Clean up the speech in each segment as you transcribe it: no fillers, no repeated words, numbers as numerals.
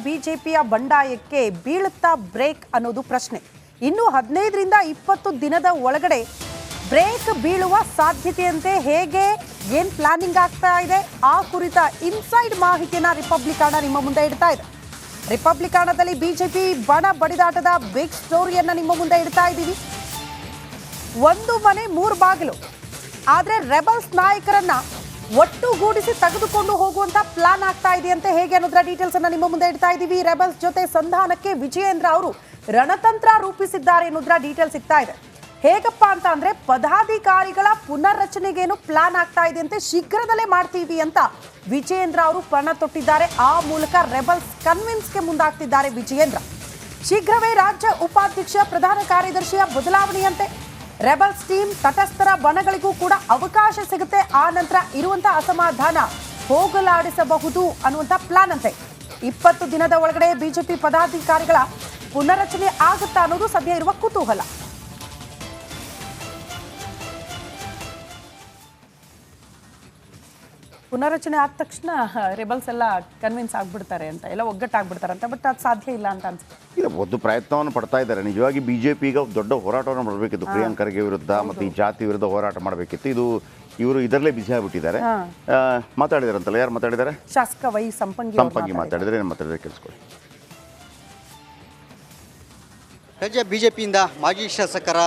ಬಿಜೆಪಿಯ ಬಂಡಾಯಕ್ಕೆ ಬೀಳುತ್ತಾ ಬ್ರೇಕ್ ಅನ್ನೋದು ಪ್ರಶ್ನೆ. ಇನ್ನು 15ರಿಂದ 20 ದಿನದ ಒಳಗಡೆ ಬ್ರೇಕ್ ಬೀಳುವ ಸಾಧ್ಯತೆಯಂತೆ ಹೇಗೆ ಏನ್ ಪ್ಲಾನಿಂಗ್ ಆಗ್ತಾ ಇದೆ ಆ ಕುರಿತ ಇನ್ಸೈಡ್ ಮಾಹಿತಿಯನ್ನ ರಿಪಬ್ಲಿಕಾಣ ನಿಮ್ಮ ಮುಂದೆ ಇಡ್ತಾ ಇದೆ. ರಿಪಬ್ಲಿಕಾಣದಲ್ಲಿ ಬಿಜೆಪಿ ಬಣ ಬಡಿದಾಟದ ಬಿಗ್ ಸ್ಟೋರಿಯನ್ನ ನಿಮ್ಮ ಮುಂದೆ ಇಡ್ತಾ ಇದ್ದೀವಿ. ಒಂದು ಮನೆ 3 ಬಾಗಿಲು, ಆದ್ರೆ ರೆಬಲ್ಸ್ ನಾಯಕರನ್ನ ಒಟ್ಟುಗೂಡಿಸಿ ತೆಗೆದುಕೊಂಡು ಹೋಗುವಂತ ಪ್ಲಾನ್ ಆಗ್ತಾ ಇದೆಯಂತೆ. ಹೇಗೆ ಅನ್ನೋದ್ರ ಡೀಟೇಲ್ಸ್ ಅನ್ನ ನಿಮ್ಮ ಮುಂದೆ ಇಡ್ತಾ ಇದ್ದೀವಿ. ರೆಬಲ್ಸ್ ಜೊತೆ ಸಂಧಾನಕ್ಕೆ ವಿಜಯೇಂದ್ರ ಅವರು ರಣತಂತ್ರ ರೂಪಿಸಿದ್ದಾರೆ ಅನ್ನೋದ್ರ ಡೀಟೇಲ್ಸ್ ಸಿಗ್ತಾ ಇದೆ. ಹೇಗಪ್ಪ ಅಂತ ಅಂದ್ರೆ ಪದಾಧಿಕಾರಿಗಳ ಪುನರ್ರಚನೆಗೇನು ಪ್ಲಾನ್ ಆಗ್ತಾ ಇದೆಯಂತೆ, ಶೀಘ್ರದಲ್ಲೇ ಮಾಡ್ತೀವಿ ಅಂತ ವಿಜಯೇಂದ್ರ ಅವರು ಪಣ ತೊಟ್ಟಿದ್ದಾರೆ. ಆ ಮೂಲಕ ರೆಬಲ್ಸ್ ಕನ್ವಿನ್ಸ್ಗೆ ಮುಂದಾಗ್ತಿದ್ದಾರೆ ವಿಜಯೇಂದ್ರ. ಶೀಘ್ರವೇ ರಾಜ್ಯ ಉಪಾಧ್ಯಕ್ಷ ಪ್ರಧಾನ ಕಾರ್ಯದರ್ಶಿಯ ಬದಲಾವಣೆಯಂತೆ ರೆಬಲ್ಸ್ ಟೀಮ್ ತಟಸ್ಥರ ಬಣಗಳಿಗೂ ಕೂಡ ಅವಕಾಶ ಸಿಗುತ್ತೆ. ಆ ನಂತರ ಇರುವಂತಹ ಅಸಮಾಧಾನ ಹೋಗಲಾಡಿಸಬಹುದು ಅನ್ನುವಂಥ ಪ್ಲಾನ್ ಅಂತೆ. 20 ದಿನದ ಒಳಗಡೆ ಬಿಜೆಪಿ ಪದಾಧಿಕಾರಿಗಳ ಪುನರ್ರಚನೆ ಆಗುತ್ತಾ ಅನ್ನೋದು ಸದ್ಯ ಇರುವ ಕುತೂಹಲ. ಪುನರ್ರಚನೆ ಆದ ತಕ್ಷಣ ರೆಬಲ್ಸ್ ಎಲ್ಲ ಕನ್ವಿನ್ಸ್ ಆಗ್ಬಿಡ್ತಾರೆ ಅಂತ, ಎಲ್ಲ ಒಗ್ಗಟ್ಟಾಗ್ಬಿಡ್ತಾರೆ ಅಂತ. ಬಟ್ ಅದು ಸಾಧ್ಯ ಇಲ್ಲ ಅಂತ ಅನ್ಸುತ್ತೆ. ಇಲ್ಲ, ಒಂದು ಪ್ರಯತ್ನವನ್ನು ಪಡ್ತಾ ಇದ್ದಾರೆ. ನಿಜವಾಗಿ ಬಿಜೆಪಿ ಈಗ ದೊಡ್ಡ ಹೋರಾಟವನ್ನು ಮಾಡಬೇಕಿತ್ತು. ಪ್ರಿಯಾಂಕ್ ಖರ್ಗೆ ವಿರುದ್ಧ ಮತ್ತು ಈ ಜಾತಿ ವಿರುದ್ಧ ಹೋರಾಟ ಮಾಡಬೇಕಿತ್ತು. ಇವರು ಇದರಲ್ಲೇ ಬಿಸಿ ಆಗಿಬಿಟ್ಟಿದ್ದಾರೆ. ಮಾತಾಡಿದಾರಂತಲ್ಲ, ಯಾರು ಮಾತಾಡಿದ್ದಾರೆ? ಶಾಸಕ ವೈ ಸಂಪಂಗಿ ಮಾತಾಡಿದ್ರೆ ಏನು ಮಾತಾಡಿದ್ರೆ ಕೇಳಿಸ್ಕೊಳ್ಳಿ. ರಾಜ್ಯ ಬಿಜೆಪಿಯಿಂದ ಮಾಜಿ ಶಾಸಕರ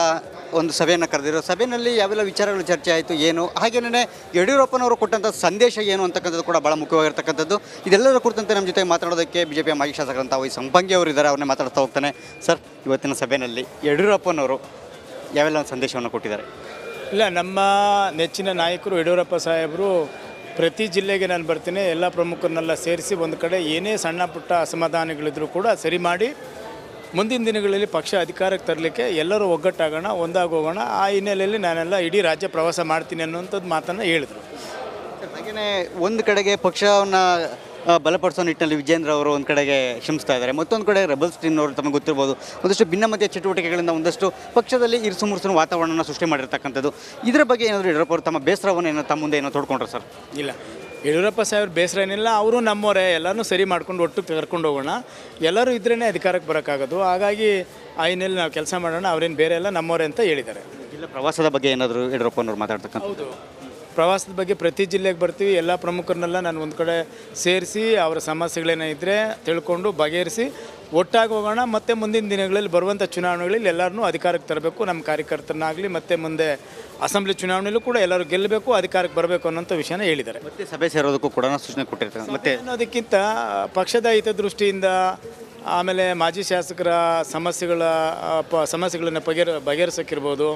ಒಂದು ಸಭೆಯನ್ನು ಕರೆದಿರೋ ಸಭೆಯಲ್ಲಿ ಯಾವೆಲ್ಲ ವಿಚಾರಗಳು ಚರ್ಚೆ ಆಯಿತು, ಏನು ಹಾಗೇನೇ ಯಡಿಯೂರಪ್ಪನವರು ಕೊಟ್ಟಂಥ ಸಂದೇಶ ಏನು ಅಂತಕ್ಕಂಥದ್ದು ಕೂಡ ಭಾಳ ಮುಖ್ಯವಾಗಿರ್ತಕ್ಕಂಥದ್ದು. ಇದೆಲ್ಲದರ ಕುರಿತಂತೆ ನಮ್ಮ ಜೊತೆ ಮಾತಾಡೋದಕ್ಕೆ ಬಿಜೆಪಿಯ ಮಾಜಿ ಶಾಸಕರಂತ ವೈ ಸಂಪಂಗಿ ಅವರು ಇದ್ದಾರೆ. ಅವ್ರನ್ನೇ ಮಾತಾಡ್ತಾ ಹೋಗ್ತಾನೆ. ಸರ್, ಇವತ್ತಿನ ಸಭೆಯಲ್ಲಿ ಯಡಿಯೂರಪ್ಪನವರು ಯಾವೆಲ್ಲ ಒಂದು ಸಂದೇಶವನ್ನು ಕೊಟ್ಟಿದ್ದಾರೆ? ಇಲ್ಲ, ನಮ್ಮ ನೆಚ್ಚಿನ ನಾಯಕರು ಯಡಿಯೂರಪ್ಪ ಸಾಹೇಬರು ಪ್ರತಿ ಜಿಲ್ಲೆಗೆ ನಾನು ಬರ್ತೀನಿ, ಎಲ್ಲ ಪ್ರಮುಖರನ್ನೆಲ್ಲ ಸೇರಿಸಿ ಒಂದು ಕಡೆ ಏನೇ ಸಣ್ಣ ಪುಟ್ಟ ಅಸಮಾಧಾನಗಳಿದ್ರೂ ಕೂಡ ಸರಿ ಮಾಡಿ ಮುಂದಿನ ದಿನಗಳಲ್ಲಿ ಪಕ್ಷ ಅಧಿಕಾರಕ್ಕೆ ತರಲಿಕ್ಕೆ ಎಲ್ಲರೂ ಒಗ್ಗಟ್ಟಾಗೋಣ, ಒಂದಾಗೋಗೋಣ. ಆ ಹಿನ್ನೆಲೆಯಲ್ಲಿ ನಾನೆಲ್ಲ ಇಡೀ ರಾಜ್ಯ ಪ್ರವಾಸ ಮಾಡ್ತೀನಿ ಅನ್ನುವಂಥದ್ದು ಮಾತನ್ನು ಹೇಳಿದರು. ಹಾಗೆಯೇ ಒಂದು ಕಡೆಗೆ ಪಕ್ಷವನ್ನು ಬಲಪಡಿಸೋ ನಿಟ್ಟಿನಲ್ಲಿ ವಿಜೇಂದ್ರ ಅವರು ಒಂದು ಕಡೆಗೆ ಶ್ರಮಿಸ್ತಾ ಇದ್ದಾರೆ, ಮತ್ತೊಂದು ಕಡೆ ರೆಬಲ್ಸ್ ಟೀಮ್ ಅವರು ತಮಗೆ ಗೊತ್ತಿರ್ಬೋದು ಒಂದಷ್ಟು ಭಿನ್ನಮತೀಯ ಚಟುವಟಿಕೆಗಳಿಂದ ಒಂದಷ್ಟು ಪಕ್ಷದಲ್ಲಿ ಇರುಸುಮುರುಸಿನ ವಾತಾವರಣನ ಸೃಷ್ಟಿ ಮಾಡಿರ್ತಕ್ಕಂಥದ್ದು. ಇದರ ಬಗ್ಗೆ ಏನಾದರೂ ಯಡಿಯೂರಪ್ಪ ಅವರು ತಮ್ಮ ಬೇಸರವನ್ನು ತಮ್ಮ ಮುಂದೆ ಏನೋ ತೋಡ್ಕೊಂಡ್ರೆ? ಸರ್, ಇಲ್ಲ, ಯಡಿಯೂರಪ್ಪ ಸಾಹೇಬ್ರ ಬೇಸರ ಏನಿಲ್ಲ. ಅವರು ನಮ್ಮವರೇ, ಎಲ್ಲರೂ ಸರಿ ಮಾಡ್ಕೊಂಡು ಒಟ್ಟು ಕರ್ಕೊಂಡು ಹೋಗೋಣ. ಎಲ್ಲರೂ ಇದ್ರೇ ಅಧಿಕಾರಕ್ಕೆ ಬರೋಕ್ಕಾಗೋದು. ಹಾಗಾಗಿ ಆ ಹಿನ್ನೆಲೆ ನಾವು ಕೆಲಸ ಮಾಡೋಣ, ಅವರೇನು ಬೇರೆ ಎಲ್ಲ ನಮ್ಮವರೇ ಅಂತ ಹೇಳಿದ್ದಾರೆ. ಇಲ್ಲ, ಪ್ರವಾಸದ ಬಗ್ಗೆ ಏನಾದರೂ ಯಡಿಯೂರಪ್ಪನವ್ರು ಮಾತಾಡ್ತಕ್ಕಂಥ? ಹೌದು, ಪ್ರವಾಸದ ಬಗ್ಗೆ ಪ್ರತಿ ಜಿಲ್ಲೆಗೆ ಬರ್ತೀವಿ. ಎಲ್ಲ ಪ್ರಮುಖರನ್ನೆಲ್ಲ ನಾನು ಒಂದು ಕಡೆ ಸೇರಿಸಿ ಅವರ ಸಮಸ್ಯೆಗಳೇನೋ ಇದ್ದರೆ ತಿಳ್ಕೊಂಡು ಬಗೆಹರಿಸಿ ಒಟ್ಟಾಗಿ ಹೋಗೋಣ. ಮತ್ತು ಮುಂದಿನ ದಿನಗಳಲ್ಲಿ ಬರುವಂಥ ಚುನಾವಣೆಗಳಲ್ಲಿ ಎಲ್ಲರನ್ನೂ ಅಧಿಕಾರಕ್ಕೆ ತರಬೇಕು. ನಮ್ಮ ಕಾರ್ಯಕರ್ತರನ್ನಾಗಲಿ ಮತ್ತು ಮುಂದೆ ಅಸೆಂಬ್ಲಿ ಚುನಾವಣೆಯಲ್ಲೂ ಕೂಡ ಎಲ್ಲರೂ ಗೆಲ್ಲಬೇಕು, ಅಧಿಕಾರಕ್ಕೆ ಬರಬೇಕು ಅನ್ನೋಂಥ ವಿಷಯನ ಹೇಳಿದ್ದಾರೆ. ಮತ್ತೆ ಸಭೆ ಸೇರೋದಕ್ಕೂ ಕೂಡ ಸೂಚನೆ ಕೊಟ್ಟಿರ್ತಾರೆ. ಮತ್ತೆ ಅನ್ನೋದಕ್ಕಿಂತ ಪಕ್ಷದ ಹಿತದೃಷ್ಟಿಯಿಂದ ಆಮೇಲೆ ಮಾಜಿ ಶಾಸಕರ ಸಮಸ್ಯೆಗಳನ್ನು ಬಗೆಹರಿಸೋಕ್ಕಿರ್ಬೋದು.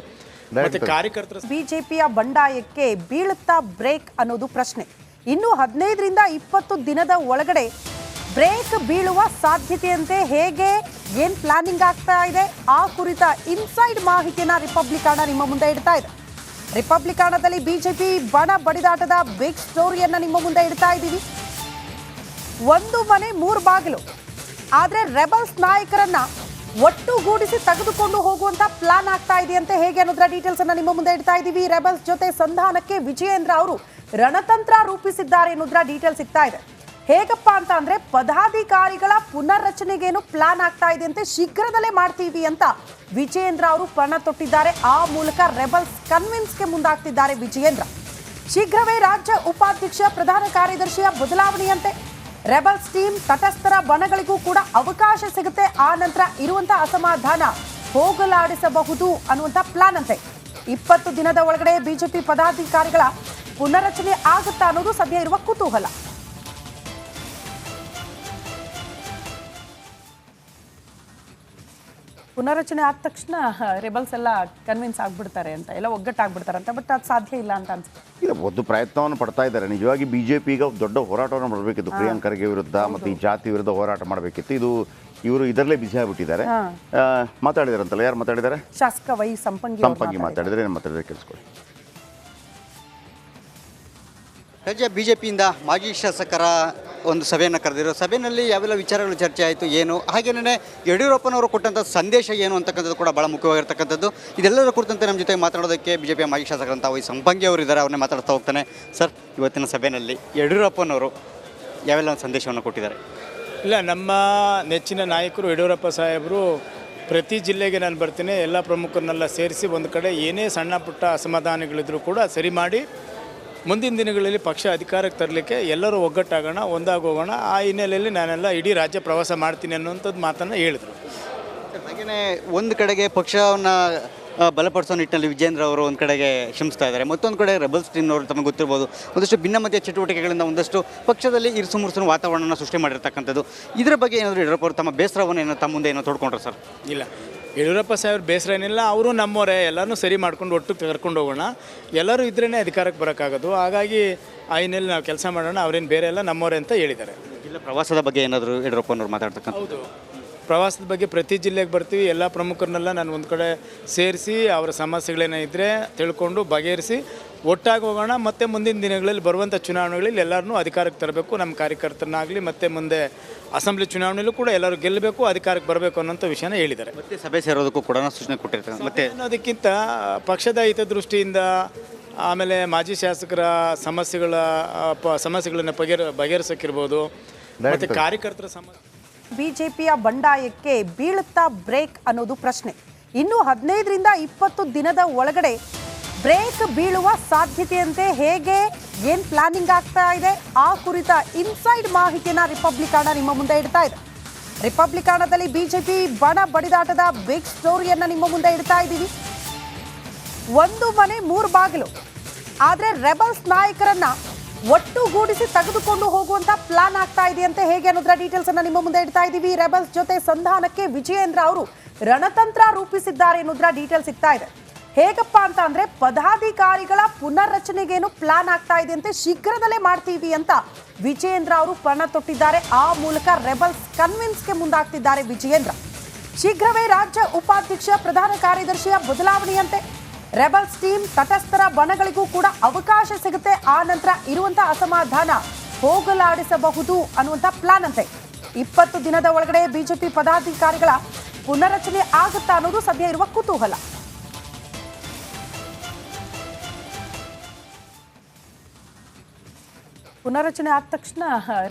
ಮತ್ತೆ ಕಾರ್ಯಕರ್ತರ ಬಿಜೆಪಿಯ ಬಂಡಾಯಕ್ಕೆ ಬೀಳುತ್ತಾ ಬ್ರೇಕ್ ಅನ್ನೋದು ಪ್ರಶ್ನೆ. ಇನ್ನು 15ರಿಂದ 20 ದಿನದ ಒಳಗಡೆ ಬ್ರೇಕ್ ಬೀಳುವ ಸಾಧ್ಯತೆಯಂತೆ ಹೇಗೆ ಏನ್ ಪ್ಲಾನಿಂಗ್ ಆಗ್ತಾ ಇದೆ ಆ ಕುರಿತ ಇನ್ಸೈಡ್ ಮಾಹಿತಿಯನ್ನ ರಿಪಬ್ಲಿಕಾಣ ನಿಮ್ಮ ಮುಂದೆ ಇಡ್ತಾ ಇದೆ. ರಿಪಬ್ಲಿಕಾಣದಲ್ಲಿ ಬಿಜೆಪಿ ಬಣ ಬಡಿದಾಟದ ಬಿಗ್ ಸ್ಟೋರಿಯನ್ನ ನಿಮ್ಮ ಮುಂದೆ ಇಡ್ತಾ ಇದ್ದೀವಿ. ಒಂದು ಮನೆ 3 ಬಾಗಿಲು, ಆದ್ರೆ ರೆಬಲ್ಸ್ ನಾಯಕರನ್ನ ಒಟ್ಟುಗೂಡಿಸಿ ತೆಗೆದುಕೊಂಡು ಹೋಗುವಂತ ಪ್ಲಾನ್ ಆಗ್ತಾ ಇದೆಯಂತೆ. ಹೇಗೆ ಅನ್ನೋದ್ರ ಡೀಟೇಲ್ಸ್ ಅನ್ನ ನಿಮ್ಮ ಮುಂದೆ ಇಡ್ತಾ ಇದ್ದೀವಿ. ರೆಬಲ್ಸ್ ಜೊತೆ ಸಂಧಾನಕ್ಕೆ ವಿಜಯೇಂದ್ರ ಅವರು ರಣತಂತ್ರ ರೂಪಿಸಿದ್ದಾರೆ ಅನ್ನೋದ್ರ ಡೀಟೇಲ್ಸ್ ಸಿಗ್ತಾ ಇದೆ. ಹೇಗಪ್ಪ ಅಂತ ಅಂದ್ರೆ ಪದಾಧಿಕಾರಿಗಳ ಪುನರ್ರಚನೆಗೇನು ಪ್ಲಾನ್ ಆಗ್ತಾ ಇದೆಯಂತೆ, ಶೀಘ್ರದಲ್ಲೇ ಮಾಡ್ತೀವಿ ಅಂತ ವಿಜಯೇಂದ್ರ ಅವರು ಪಣ ತೊಟ್ಟಿದ್ದಾರೆ. ಆ ಮೂಲಕ ರೆಬಲ್ಸ್ ಕನ್ವಿನ್ಸ್ಗೆ ಮುಂದಾಗ್ತಿದ್ದಾರೆ ವಿಜಯೇಂದ್ರ. ಶೀಘ್ರವೇ ರಾಜ್ಯ ಉಪಾಧ್ಯಕ್ಷ ಪ್ರಧಾನ ಕಾರ್ಯದರ್ಶಿಯ ಬದಲಾವಣೆಯಂತೆ ರೆಬಲ್ಸ್ ಟೀಮ್ ತಟಸ್ಥರ ಬಣಗಳಿಗೂ ಕೂಡ ಅವಕಾಶ ಸಿಗುತ್ತೆ. ಆ ನಂತರ ಇರುವಂತಹ ಅಸಮಾಧಾನ ಹೋಗಲಾಡಿಸಬಹುದು ಅನ್ನುವಂಥ ಪ್ಲಾನ್ ಅಂತೆ. 20 ದಿನದ ಒಳಗಡೆ ಬಿಜೆಪಿ ಪದಾಧಿಕಾರಿಗಳ ಪುನರ್ರಚನೆ ಆಗುತ್ತಾ ಅನ್ನೋದು ಸದ್ಯ ಇರುವ ಕುತೂಹಲ. ಪುನರ್ರಚನೆ ಆದ ತಕ್ಷಣ ರೆಬಲ್ಸ್ ಎಲ್ಲ ಕನ್ವಿನ್ಸ್ ಆಗ್ಬಿಡ್ತಾರೆ ಅಂತ, ಎಲ್ಲ ಒಗ್ಗಟ್ಟಾಗ್ಬಿಡ್ತಾರೆ ಅಂತ. ಬಟ್ ಅದು ಸಾಧ್ಯ ಇಲ್ಲ ಅಂತ ಅನ್ಸುತ್ತೆ. ಇಲ್ಲ, ಒಂದು ಪ್ರಯತ್ನವನ್ನು ಪಡ್ತಾ ಇದ್ದಾರೆ. ನಿಜವಾಗಿ ಬಿಜೆಪಿ ಈಗ ದೊಡ್ಡ ಹೋರಾಟವನ್ನು ಮಾಡಬೇಕಿತ್ತು. ಪ್ರಿಯಾಂಕ್ ಖರ್ಗೆ ವಿರುದ್ಧ ಮತ್ತು ಈ ಜಾತಿ ವಿರುದ್ಧ ಹೋರಾಟ ಮಾಡಬೇಕಿತ್ತು. ಇವರು ಇದರಲ್ಲೇ ಬಿಸಿ ಆಗಿಬಿಟ್ಟಿದ್ದಾರೆ. ಮಾತಾಡಿದಾರಂತಲ್ಲ, ಯಾರು ಮಾತಾಡಿದ್ದಾರೆ? ಶಾಸಕ ವೈ ಸಂಪಂಗಿ ಮಾತಾಡಿದ್ರೆ ಏನು ಮಾತಾಡಿದ್ರೆ ಕೇಳಿಸ್ಕೊಳ್ಳಿ. ರಾಜ್ಯ ಬಿಜೆಪಿಯಿಂದ ಮಾಜಿ ಶಾಸಕರ ಒಂದು ಸಭೆಯನ್ನು ಕರೆದಿರೋ ಸಭೆಯಲ್ಲಿ ಯಾವೆಲ್ಲ ವಿಚಾರಗಳು ಚರ್ಚೆ ಆಯಿತು, ಏನು ಹಾಗೇನೇ ಯಡಿಯೂರಪ್ಪನವರು ಕೊಟ್ಟಂಥ ಸಂದೇಶ ಏನು ಅಂತಕ್ಕಂಥದ್ದು ಕೂಡ ಭಾಳ ಮುಖ್ಯವಾಗಿರ್ತಕ್ಕಂಥದ್ದು. ಇದೆಲ್ಲದರ ಕುರಿತಂತೆ ನಮ್ಮ ಜೊತೆ ಮಾತಾಡೋದಕ್ಕೆ ಬಿಜೆಪಿಯ ಮಾಜಿ ಶಾಸಕರಂತ ವೈ ಸಂಪಂಗಿ ಅವರು ಇದ್ದಾರೆ. ಅವ್ರನ್ನೇ ಮಾತಾಡ್ತಾ ಹೋಗ್ತಾನೆ. ಸರ್, ಇವತ್ತಿನ ಸಭೆಯಲ್ಲಿ ಯಡಿಯೂರಪ್ಪನವರು ಯಾವೆಲ್ಲ ಒಂದು ಸಂದೇಶವನ್ನು ಕೊಟ್ಟಿದ್ದಾರೆ? ಇಲ್ಲ, ನಮ್ಮ ನೆಚ್ಚಿನ ನಾಯಕರು ಯಡಿಯೂರಪ್ಪ ಸಾಹೇಬರು ಪ್ರತಿ ಜಿಲ್ಲೆಗೆ ನಾನು ಬರ್ತೀನಿ, ಎಲ್ಲ ಪ್ರಮುಖರನ್ನೆಲ್ಲ ಸೇರಿಸಿ ಒಂದು ಕಡೆ ಏನೇ ಸಣ್ಣ ಪುಟ್ಟ ಅಸಮಾಧಾನಗಳಿದ್ರೂ ಕೂಡ ಸರಿ ಮಾಡಿ ಮುಂದಿನ ದಿನಗಳಲ್ಲಿ ಪಕ್ಷ ಅಧಿಕಾರಕ್ಕೆ ತರಲಿಕ್ಕೆ ಎಲ್ಲರೂ ಒಗ್ಗಟ್ಟಾಗೋಣ, ಒಂದಾಗೋಗೋಣ. ಆ ಹಿನ್ನೆಲೆಯಲ್ಲಿ ನಾನೆಲ್ಲ ಇಡೀ ರಾಜ್ಯ ಪ್ರವಾಸ ಮಾಡ್ತೀನಿ ಅನ್ನುವಂಥದ್ದು ಮಾತನ್ನು ಹೇಳಿದರು. ಹಾಗೆಯೇ ಒಂದು ಕಡೆಗೆ ಪಕ್ಷವನ್ನು ಬಲಪಡಿಸೋ ನಿಟ್ಟಿನಲ್ಲಿ ವಿಜೇಂದ್ರ ಅವರು ಒಂದು ಕಡೆಗೆ ಶ್ರಮಿಸ್ತಾ ಇದ್ದಾರೆ, ಮತ್ತೊಂದು ಕಡೆ ರೆಬಲ್ಸ್ ಟೀಮ್ನವರು ತಮಗೆ ಗೊತ್ತಿರ್ಬೋದು ಒಂದಷ್ಟು ಭಿನ್ನಮತೀಯ ಚಟುವಟಿಕೆಗಳಿಂದ ಒಂದಷ್ಟು ಪಕ್ಷದಲ್ಲಿ ಇರುಸು ಮುರುಸಿನ ವಾತಾವರಣನ ಸೃಷ್ಟಿ ಮಾಡಿರ್ತಕ್ಕಂಥದ್ದು. ಇದರ ಬಗ್ಗೆ ಏನಾದರೂ ಯಡಿಯೂರಪ್ಪ ಅವರು ತಮ್ಮ ಬೇಸರವನ್ನು ತಮ್ಮ ಮುಂದೆ ಏನೋ ತೋಡ್ಕೊಂಡ್ರೆ ಸರ್? ಇಲ್ಲ, ಯಡಿಯೂರಪ್ಪ ಸಾಹೇಬ್ರ ಬೇಸರ ಏನಿಲ್ಲ, ಅವರು ನಮ್ಮವರೇ, ಎಲ್ಲರೂ ಸರಿ ಮಾಡ್ಕೊಂಡು ಒಟ್ಟು ಕರ್ಕೊಂಡು ಹೋಗೋಣ, ಎಲ್ಲರೂ ಇದ್ರೇ ಅಧಿಕಾರಕ್ಕೆ ಬರೋಕ್ಕಾಗೋದು. ಹಾಗಾಗಿ ಆ ಹಿನ್ನೆಲೆ ನಾವು ಕೆಲಸ ಮಾಡೋಣ, ಅವ್ರೇನು ಬೇರೆ ಎಲ್ಲ ನಮ್ಮವರೇ ಅಂತ ಹೇಳಿದ್ದಾರೆ. ಇಲ್ಲ, ಪ್ರವಾಸದ ಬಗ್ಗೆ ಏನಾದರೂ ಯಡಿಯೂರಪ್ಪನವ್ರು ಮಾತಾಡ್ತಕ್ಕಂಥ? ಹೌದು, ಪ್ರವಾಸದ ಬಗ್ಗೆ ಪ್ರತಿ ಜಿಲ್ಲೆಗೆ ಬರ್ತೀವಿ, ಎಲ್ಲ ಪ್ರಮುಖರನ್ನೆಲ್ಲ ನಾನು ಒಂದು ಕಡೆ ಸೇರಿಸಿ ಅವರ ಸಮಸ್ಯೆಗಳೇನೋ ಇದ್ದರೆ ತಿಳ್ಕೊಂಡು ಬಗೆಹರಿಸಿ ಒಟ್ಟಾಗಿ ಹೋಗೋಣ. ಮತ್ತು ಮುಂದಿನ ದಿನಗಳಲ್ಲಿ ಬರುವಂಥ ಚುನಾವಣೆಗಳಲ್ಲಿ ಎಲ್ಲರನ್ನೂ ಅಧಿಕಾರಕ್ಕೆ ತರಬೇಕು, ನಮ್ಮ ಕಾರ್ಯಕರ್ತರನ್ನಾಗಲಿ, ಮತ್ತು ಮುಂದೆ ಅಸೆಂಬ್ಲಿ ಚುನಾವಣೆಯಲ್ಲೂ ಕೂಡ ಎಲ್ಲರೂ ಗೆಲ್ಲಬೇಕು, ಅಧಿಕಾರಕ್ಕೆ ಬರಬೇಕು ಅನ್ನೋಂಥ ವಿಷಯನ ಹೇಳಿದ್ದಾರೆ. ಮತ್ತೆ ಸಭೆ ಸೇರೋದಕ್ಕೂ ಕೂಡ ಸೂಚನೆ ಕೊಟ್ಟಿರ್ತಾರೆ. ಮತ್ತೆ ಅನ್ನೋದಕ್ಕಿಂತ ಪಕ್ಷದ ಹಿತದೃಷ್ಟಿಯಿಂದ, ಆಮೇಲೆ ಮಾಜಿ ಶಾಸಕರ ಸಮಸ್ಯೆಗಳನ್ನು ಬಗೆಹರಿಸೋಕ್ಕಿರ್ಬೋದು, ಮತ್ತು ಕಾರ್ಯಕರ್ತರ ಸಮಸ್ಯೆ. ಬಿಜೆಪಿಯ ಬಂಡಾಯಕ್ಕೆ ಬೀಳುತ್ತಾ ಬ್ರೇಕ್ ಅನ್ನೋದು ಪ್ರಶ್ನೆ. ಇನ್ನು 15ರಿಂದ 20 ದಿನದ ಒಳಗಡೆ ಬ್ರೇಕ್ ಬೀಳುವ ಸಾಧ್ಯತೆಯಂತೆ ಹೇಗೆ ಏನ್ ಪ್ಲಾನಿಂಗ್ ಆಗ್ತಾ ಇದೆ ಆ ಕುರಿತ ಇನ್ಸೈಡ್ ಮಾಹಿತಿಯನ್ನ ರಿಪಬ್ಲಿಕಾಣ ನಿಮ್ಮ ಮುಂದೆ ಇಡ್ತಾ ಇದೆ. ರಿಪಬ್ಲಿಕಾಣದಲ್ಲಿ ಬಿಜೆಪಿ ಬಣ ಬಡಿದಾಟದ ಬಿಗ್ ಸ್ಟೋರಿಯನ್ನ ನಿಮ್ಮ ಮುಂದೆ ಇಡ್ತಾ ಇದ್ದೀವಿ. ಒಂದು ಮನೆ 3 ಬಾಗಿಲು, ಆದ್ರೆ ರೆಬಲ್ಸ್ ನಾಯಕರನ್ನ ಒಟ್ಟುಗೂಡಿಸಿ ತೆಗೆದುಕೊಂಡು ಹೋಗುವಂತ ಪ್ಲಾನ್ ಆಗ್ತಾ ಇದೆಯಂತೆ. ಹೇಗೆ ಅನ್ನೋದ್ರ ಡೀಟೇಲ್ಸ್ ಅನ್ನ ನಿಮ್ಮ ಮುಂದೆ ಇಡ್ತಾ ಇದ್ದೀವಿ. ರೆಬಲ್ಸ್ ಜೊತೆ ಸಂಧಾನಕ್ಕೆ ವಿಜಯೇಂದ್ರ ಅವರು ರಣತಂತ್ರ ರೂಪಿಸಿದ್ದಾರೆ ಅನ್ನೋದ್ರ ಡೀಟೇಲ್ಸ್ ಸಿಗ್ತಾ ಇದೆ. ಹೇಗಪ್ಪ ಅಂತ ಅಂದ್ರೆ ಪದಾಧಿಕಾರಿಗಳ ಪುನರ್ರಚನೆಗೇನು ಪ್ಲಾನ್ ಆಗ್ತಾ ಇದೆ ಅಂತೆ, ಶೀಘ್ರದಲ್ಲೇ ಮಾಡ್ತೀವಿ ಅಂತ ವಿಜಯೇಂದ್ರ ಅವರು ಪಣ ತೊಟ್ಟಿದ್ದಾರೆ. ಆ ಮೂಲಕ ರೆಬಲ್ಸ್ ಕನ್ವಿನ್ಸ್ಗೆ ಮುಂದಾಗ್ತಿದ್ದಾರೆ ವಿಜಯೇಂದ್ರ. ಶೀಘ್ರವೇ ರಾಜ್ಯ ಉಪಾಧ್ಯಕ್ಷ ಪ್ರಧಾನ ಕಾರ್ಯದರ್ಶಿಯ ಬದಲಾವಣೆಯಂತೆ ರೆಬಲ್ಸ್ ಟೀಮ್ ತಟಸ್ಥರ ಬಣಗಳಿಗೂ ಕೂಡ ಅವಕಾಶ ಸಿಗುತ್ತೆ. ಆ ನಂತರ ಇರುವಂತಹ ಅಸಮಾಧಾನ ಹೋಗಲಾಡಿಸಬಹುದು ಅನ್ನುವಂಥ ಪ್ಲಾನ್ ಅಂತೆ. 20 ದಿನದ ಒಳಗಡೆ ಬಿಜೆಪಿ ಪದಾಧಿಕಾರಿಗಳ ಪುನರ್ರಚನೆ ಆಗುತ್ತಾ ಅನ್ನೋದು ಸದ್ಯ ಇರುವ ಕುತೂಹಲ. ಪುನರ್ರಚನೆ ಆದ ತಕ್ಷಣ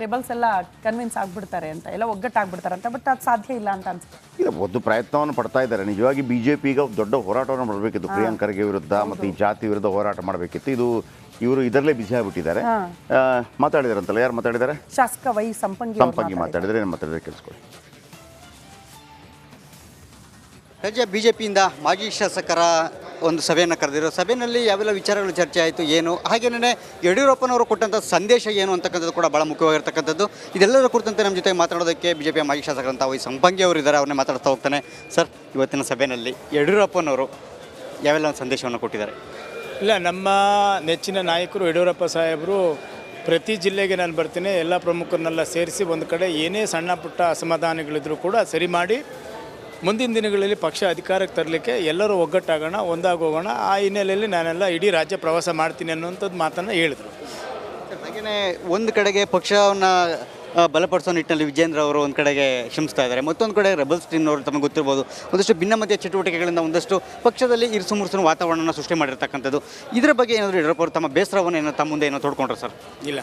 ರೆಬಲ್ಸ್ ಎಲ್ಲ ಕನ್ವಿನ್ಸ್ ಆಗ್ಬಿಡ್ತಾರೆ ಅಂತ, ಎಲ್ಲ ಒಗ್ಗಟ್ಟಾಗ್ಬಿಡ್ತಾರೆ ಅಂತ, ಬಟ್ ಅದು ಸಾಧ್ಯ ಇಲ್ಲ ಅಂತ ಅನ್ಸುತ್ತೆ. ಇಲ್ಲ, ಒಂದು ಪ್ರಯತ್ನವನ್ನು ಪಡ್ತಾ ಇದ್ದಾರೆ. ನಿಜವಾಗಿ ಬಿಜೆಪಿ ಈಗ ದೊಡ್ಡ ಹೋರಾಟವನ್ನು ಮಾಡಬೇಕಿತ್ತು, ಪ್ರಿಯಾಂಕ್ ಖರ್ಗೆ ವಿರುದ್ಧ ಮತ್ತು ಈ ಜಾತಿ ವಿರುದ್ಧ ಹೋರಾಟ ಮಾಡಬೇಕಿತ್ತು. ಇವರು ಇದರಲ್ಲೇ ಬಿಸಿ ಆಗಿಬಿಟ್ಟಿದ್ದಾರೆ. ಮಾತಾಡಿದಾರಂತಲ್ಲ, ಯಾರು ಮಾತಾಡಿದ್ದಾರೆ? ಶಾಸಕ ವೈ ಸಂಪಂಗಿ ಮಾತಾಡಿದ್ರೆ ಏನು ಮಾತಾಡಿದ್ರೆ ಕೇಳಿಸ್ಕೊಳ್ಳಿ. ರಾಜ್ಯ ಬಿಜೆಪಿಯಿಂದ ಮಾಜಿ ಶಾಸಕರ ಒಂದು ಸಭೆಯನ್ನು ಕರೆದಿರೋ ಸಭೆಯಲ್ಲಿ ಯಾವೆಲ್ಲ ವಿಚಾರಗಳು ಚರ್ಚೆ ಆಯಿತು ಏನು, ಹಾಗೆಯೇ ಯಡಿಯೂರಪ್ಪನವರು ಕೊಟ್ಟಂಥ ಸಂದೇಶ ಏನು ಅಂತಕ್ಕಂಥದ್ದು ಕೂಡ ಭಾಳ ಮುಖ್ಯವಾಗಿರ್ತಕ್ಕಂಥದ್ದು. ಇದೆಲ್ಲದರ ಕುರಿತಂತೆ ನಮ್ಮ ಜೊತೆ ಮಾತಾಡೋದಕ್ಕೆ ಬಿಜೆಪಿಯ ಮಾಜಿ ಶಾಸಕರಂತ ವೈ ಸಂಪಂಗಿ ಅವರು ಇದ್ದಾರೆ, ಅವ್ರನ್ನೇ ಮಾತಾಡ್ತಾ ಹೋಗ್ತಾನೆ. ಸರ್, ಇವತ್ತಿನ ಸಭೆಯಲ್ಲಿ ಯಡಿಯೂರಪ್ಪನವರು ಯಾವೆಲ್ಲ ಒಂದು ಸಂದೇಶವನ್ನು ಕೊಟ್ಟಿದ್ದಾರೆ? ಇಲ್ಲ, ನಮ್ಮ ನೆಚ್ಚಿನ ನಾಯಕರು ಯಡಿಯೂರಪ್ಪ ಸಾಹೇಬರು ಪ್ರತಿ ಜಿಲ್ಲೆಗೆ ನಾನು ಬರ್ತೀನಿ, ಎಲ್ಲ ಪ್ರಮುಖರನ್ನೆಲ್ಲ ಸೇರಿಸಿ ಒಂದು ಕಡೆ ಏನೇ ಸಣ್ಣ ಪುಟ್ಟ ಅಸಮಾಧಾನಗಳಿದ್ರೂ ಕೂಡ ಸರಿ ಮಾಡಿ ಮುಂದಿನ ದಿನಗಳಲ್ಲಿ ಪಕ್ಷ ಅಧಿಕಾರಕ್ಕೆ ತರಲಿಕ್ಕೆ ಎಲ್ಲರೂ ಒಗ್ಗಟ್ಟಾಗೋಣ, ಒಂದಾಗೋಗೋಣ. ಆ ಹಿನ್ನೆಲೆಯಲ್ಲಿ ನಾನೆಲ್ಲ ಇಡೀ ರಾಜ್ಯ ಪ್ರವಾಸ ಮಾಡ್ತೀನಿ ಅನ್ನುವಂಥದ್ದು ಮಾತನ್ನು ಹೇಳಿದರು. ಹಾಗೆಯೇ ಒಂದು ಕಡೆಗೆ ಪಕ್ಷವನ್ನು ಬಲಪಡಿಸೋ ನಿಟ್ಟಿನಲ್ಲಿ ವಿಜೇಂದ್ರ ಅವರು ಒಂದು ಕಡೆಗೆ ಶ್ರಮಿಸ್ತಾ ಇದ್ದಾರೆ, ಮತ್ತೊಂದು ಕಡೆ ರೆಬಲ್ಸ್ ಟೀಮ್ನವರು ತಮಗೆ ಗೊತ್ತಿರ್ಬೋದು ಒಂದಷ್ಟು ಭಿನ್ನಮತೀಯ ಚಟುವಟಿಕೆಗಳಿಂದ ಒಂದಷ್ಟು ಪಕ್ಷದಲ್ಲಿ ಇರುಸು ಮುರುಸಿನ ವಾತಾವರಣನ ಸೃಷ್ಟಿ ಮಾಡಿರ್ತಕ್ಕಂಥದ್ದು. ಇದರ ಬಗ್ಗೆ ಏನಾದರೂ ಯಡಿಯೂರಪ್ಪ ಅವರು ತಮ್ಮ ಬೇಸರವನ್ನು ತಮ್ಮ ಮುಂದೆ ಏನೋ ತೋಡ್ಕೊಂಡ್ರೆ ಸರ್? ಇಲ್ಲ,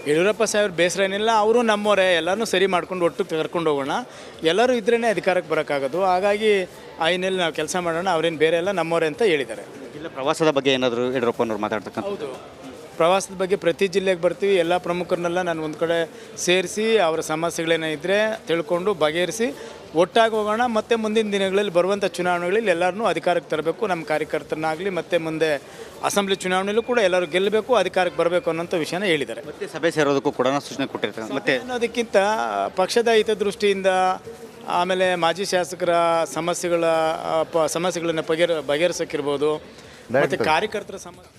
ಯಡಿಯೂರಪ್ಪ ಸಾಹೇಬ್ರ ಬೇಸರ ಏನಿಲ್ಲ, ಅವರು ನಮ್ಮವರೇ, ಎಲ್ಲರೂ ಸರಿ ಮಾಡ್ಕೊಂಡು ಒಟ್ಟು ಕರ್ಕೊಂಡು ಹೋಗೋಣ, ಎಲ್ಲರೂ ಇದ್ರೇ ಅಧಿಕಾರಕ್ಕೆ ಬರೋಕ್ಕಾಗೋದು. ಹಾಗಾಗಿ ಆ ಹಿನ್ನೆಲೆ ನಾವು ಕೆಲಸ ಮಾಡೋಣ, ಅವ್ರೇನು ಬೇರೆ ಎಲ್ಲ ನಮ್ಮವರೇ ಅಂತ ಹೇಳಿದ್ದಾರೆ. ಇಲ್ಲ, ಪ್ರವಾಸದ ಬಗ್ಗೆ ಏನಾದರೂ ಯಡಿಯೂರಪ್ಪನವ್ರು ಮಾತಾಡ್ತಕ್ಕಂಥ? ಹೌದು, ಪ್ರವಾಸದ ಬಗ್ಗೆ ಪ್ರತಿ ಜಿಲ್ಲೆಗೆ ಬರ್ತೀವಿ, ಎಲ್ಲ ಪ್ರಮುಖರನ್ನೆಲ್ಲ ನಾನು ಒಂದು ಕಡೆ ಸೇರಿಸಿ ಅವರ ಸಮಸ್ಯೆಗಳೇನೋ ಇದ್ದರೆ ತಿಳ್ಕೊಂಡು ಬಗೆಹರಿಸಿ ಒಟ್ಟಾಗಿ ಹೋಗೋಣ. ಮತ್ತು ಮುಂದಿನ ದಿನಗಳಲ್ಲಿ ಬರುವಂಥ ಚುನಾವಣೆಗಳಲ್ಲಿ ಎಲ್ಲರನ್ನೂ ಅಧಿಕಾರಕ್ಕೆ ತರಬೇಕು, ನಮ್ಮ ಕಾರ್ಯಕರ್ತರನ್ನಾಗಲಿ, ಮತ್ತು ಮುಂದೆ ಅಸೆಂಬ್ಲಿ ಚುನಾವಣೆಯಲ್ಲೂ ಕೂಡ ಎಲ್ಲರೂ ಗೆಲ್ಲಬೇಕು, ಅಧಿಕಾರಕ್ಕೆ ಬರಬೇಕು ಅನ್ನೋಂಥ ವಿಷಯನ ಹೇಳಿದ್ದಾರೆ. ಮತ್ತೆ ಸಭೆ ಸೇರೋದಕ್ಕೂ ಕೂಡ ಸೂಚನೆ ಕೊಟ್ಟಿರ್ತಾರೆ. ಮತ್ತೆ ಅನ್ನೋದಕ್ಕಿಂತ ಪಕ್ಷದ ಹಿತದೃಷ್ಟಿಯಿಂದ, ಆಮೇಲೆ ಮಾಜಿ ಶಾಸಕರ ಸಮಸ್ಯೆಗಳನ್ನು ಬಗೆಹರಿಸೋಕ್ಕಿರ್ಬೋದು, ಮತ್ತು ಕಾರ್ಯಕರ್ತರ ಸಮಸ್ಯೆ